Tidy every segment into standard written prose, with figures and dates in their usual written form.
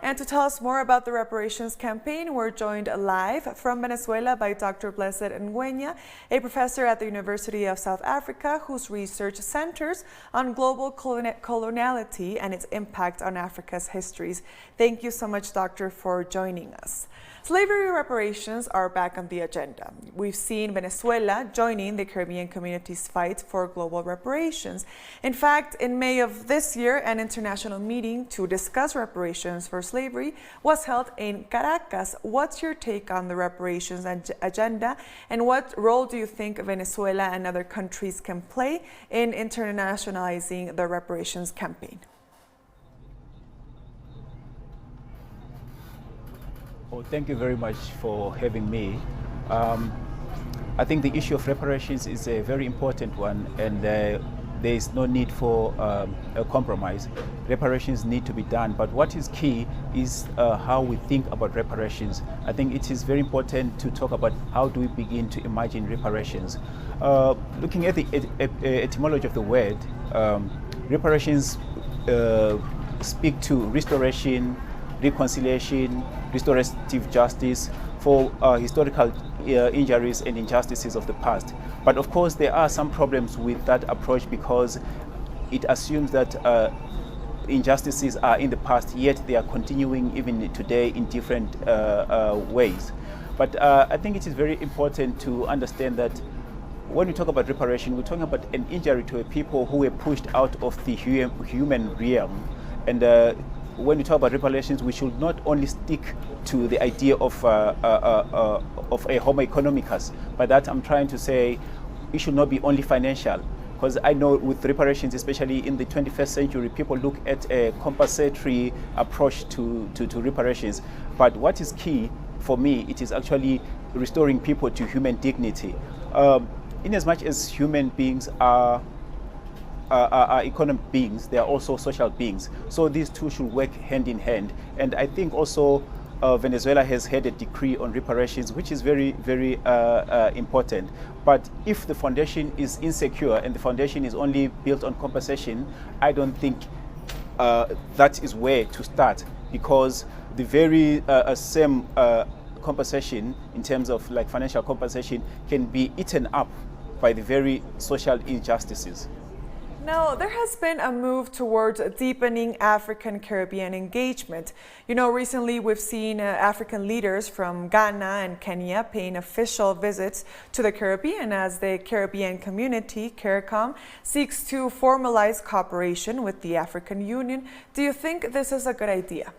And to tell us more about the reparations campaign, we're joined live from Venezuela by Dr. Blessed Ngwenya, a professor at the University of South Africa whose research centers on global coloniality and its impact on Africa's histories. Thank you so much, Doctor, for joining us. Slavery reparations are back on the agenda. We've seen Venezuela joining the Caribbean community's fight for global reparations. In fact, in May of this year, an international meeting to discuss reparations for slavery was held in Caracas. What's your take on the reparations agenda, and what role do you think Venezuela and other countries can play in internationalizing the reparations campaign? Well, thank you very much for having me. I think the issue of reparations is a very important one, and there is no need for a compromise. Reparations need to be done, but what is key is how we think about reparations. I think it is very important to talk about how do we begin to imagine reparations. Looking at the etymology of the word, reparations speak to restoration, reconciliation, restorative justice for historical injuries and injustices of the past. But of course, there are some problems with that approach because it assumes that injustices are in the past, yet they are continuing even today in different ways. But I think it is very important to understand that when we talk about reparation, we're talking about an injury to a people who were pushed out of the human realm. And when we talk about reparations, we should not only stick to the idea of a homo economicus. By that, I'm trying to say it should not be only financial. Because I know with reparations, especially in the 21st century, people look at a compensatory approach to reparations. But what is key for me, it is actually restoring people to human dignity. In as much as human beings are economic beings, they are also social beings. So these two should work hand in hand. And I think also Venezuela has had a decree on reparations, which is very, very important. But if the foundation is insecure and the foundation is only built on compensation, I don't think that is where to start, because the very same compensation in terms of like financial compensation can be eaten up by the very social injustices. Now, there has been a move towards deepening African-Caribbean engagement. You know, recently we've seen African leaders from Ghana and Kenya paying official visits to the Caribbean as the Caribbean community, Caricom, seeks to formalize cooperation with the African Union. Do you think this is a good idea?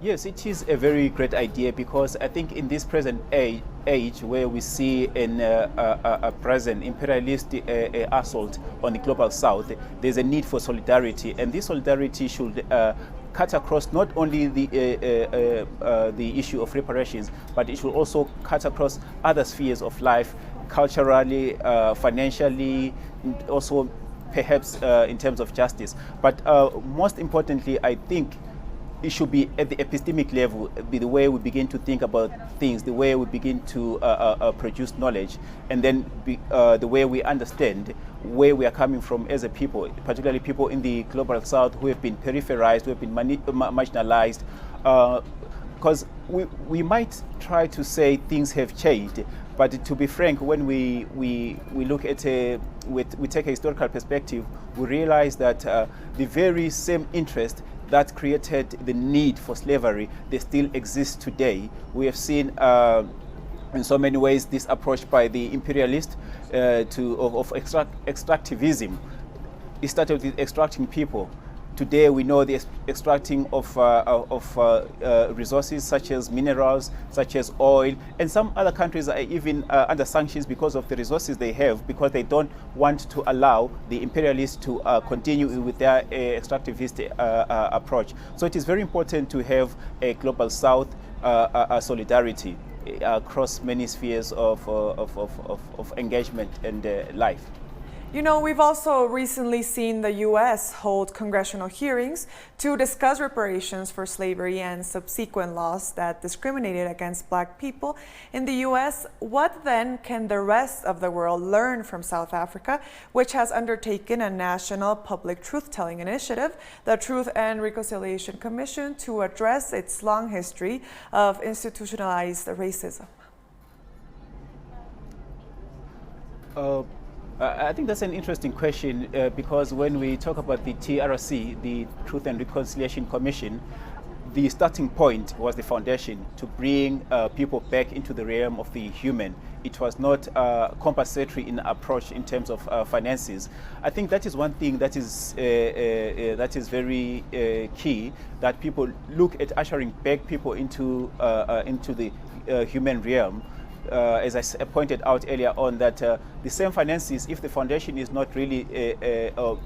Yes, it is a very great idea, because I think in this present age where we see a present imperialist assault on the global south, there's a need for solidarity, and this solidarity should cut across not only the issue of reparations, but it should also cut across other spheres of life, culturally, financially, also perhaps in terms of justice. But most importantly, I think it should be at the epistemic level, be the way we begin to think about things, the way we begin to produce knowledge, and then the way we understand where we are coming from as a people, particularly people in the global south who have been peripherized, who have been marginalized. Because we might try to say things have changed, but to be frank, when we look at we take a historical perspective, we realize that the very same interest that created the need for slavery, they still exist today. We have seen in so many ways this approach by the imperialists of extractivism. It started with extracting people. Today we know the extracting of resources such as minerals, such as oil, and some other countries are even under sanctions because of the resources they have, because they don't want to allow the imperialists to continue with their extractivist approach. So it is very important to have a global south solidarity across many spheres of engagement and life. You know, we've also recently seen the U.S. hold congressional hearings to discuss reparations for slavery and subsequent laws that discriminated against Black people in the U.S. What then can the rest of the world learn from South Africa, which has undertaken a national public truth-telling initiative, the Truth and Reconciliation Commission, to address its long history of institutionalized racism? I think that's an interesting question because when we talk about the TRC, the Truth and Reconciliation Commission, the starting point was the foundation to bring people back into the realm of the human. It was not compensatory in approach in terms of finances. I think that is one thing that is very key, that people look at ushering back people into the human realm. As I pointed out earlier on, that the same finances, if the foundation is not really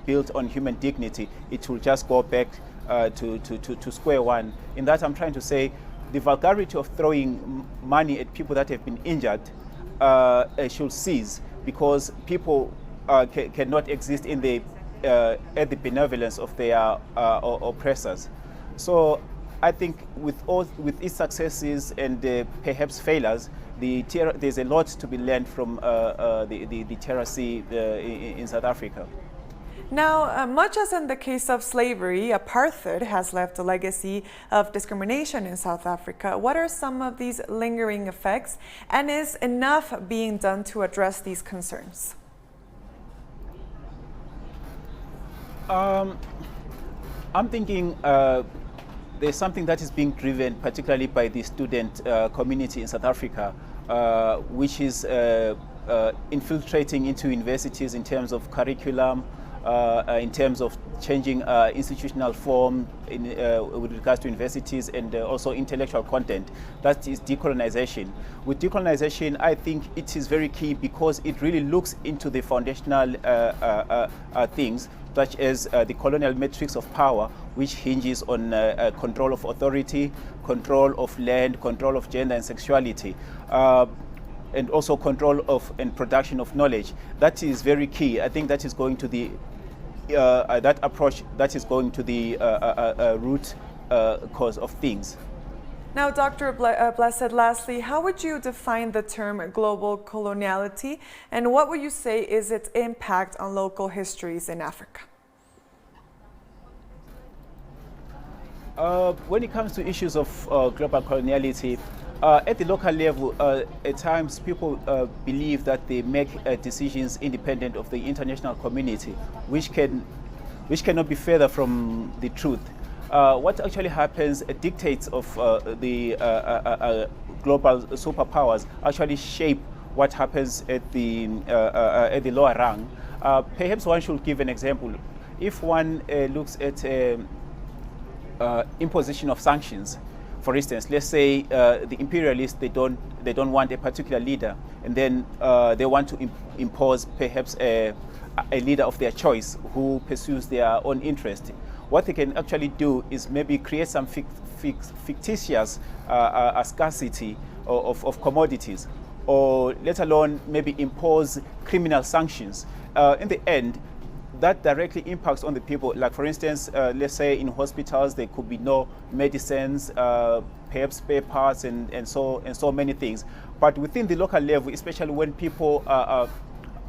built on human dignity, it will just go back to square one. In that, I'm trying to say the vulgarity of throwing money at people that have been injured should cease, because people cannot exist in at the benevolence of their oppressors. So I think with its successes and perhaps failures, there's a lot to be learned from the TRC in South Africa. Now, much as in the case of slavery, apartheid has left a legacy of discrimination in South Africa. What are some of these lingering effects, and is enough being done to address these concerns? I'm thinking there's something that is being driven particularly by the student community in South Africa, which is infiltrating into universities in terms of curriculum, in terms of changing institutional form with regards to universities, and also intellectual content. That is decolonization. With decolonization, I think it is very key because it really looks into the foundational things, such as the colonial matrix of power, which hinges on control of authority, control of land, control of gender and sexuality, and also control of and production of knowledge. That is very key. I think that is going to the that approach, that is going to the root cause of things. Now, Dr. Blessed, lastly, how would you define the term global coloniality, and what would you say is its impact on local histories in Africa? When it comes to issues of global coloniality, at the local level, at times people believe that they make decisions independent of the international community, which cannot be further from the truth. What actually happens, dictates of the global superpowers actually shape what happens at the lower rung. Perhaps one should give an example. If one looks at imposition of sanctions, for instance, let's say the imperialists, they don't want a particular leader, and then they want to impose perhaps a leader of their choice who pursues their own interest. What they can actually do is maybe create some fictitious scarcity of commodities, or let alone maybe impose criminal sanctions. In the end, that directly impacts on the people. Like, for instance, let's say in hospitals there could be no medicines, perhaps spare parts, and so many things. But within the local level, especially when people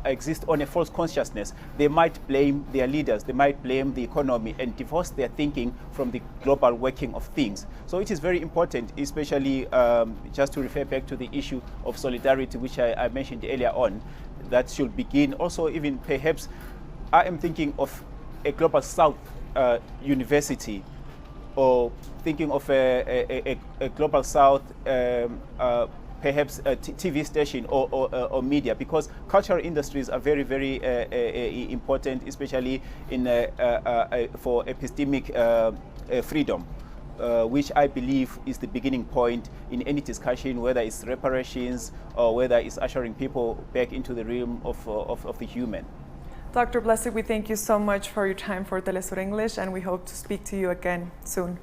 exist on a false consciousness, they might blame their leaders, they might blame the economy, and divorce their thinking from the global working of things. So it is very important, especially just to refer back to the issue of solidarity, which I mentioned earlier on, that should begin also, even perhaps I am thinking of a Global South university, or thinking of a Global South perhaps a TV station or media, because cultural industries are very, very important, especially in for epistemic freedom, which I believe is the beginning point in any discussion, whether it's reparations or whether it's ushering people back into the realm of the human. Dr. Blessed, we thank you so much for your time for teleSUR English, and we hope to speak to you again soon.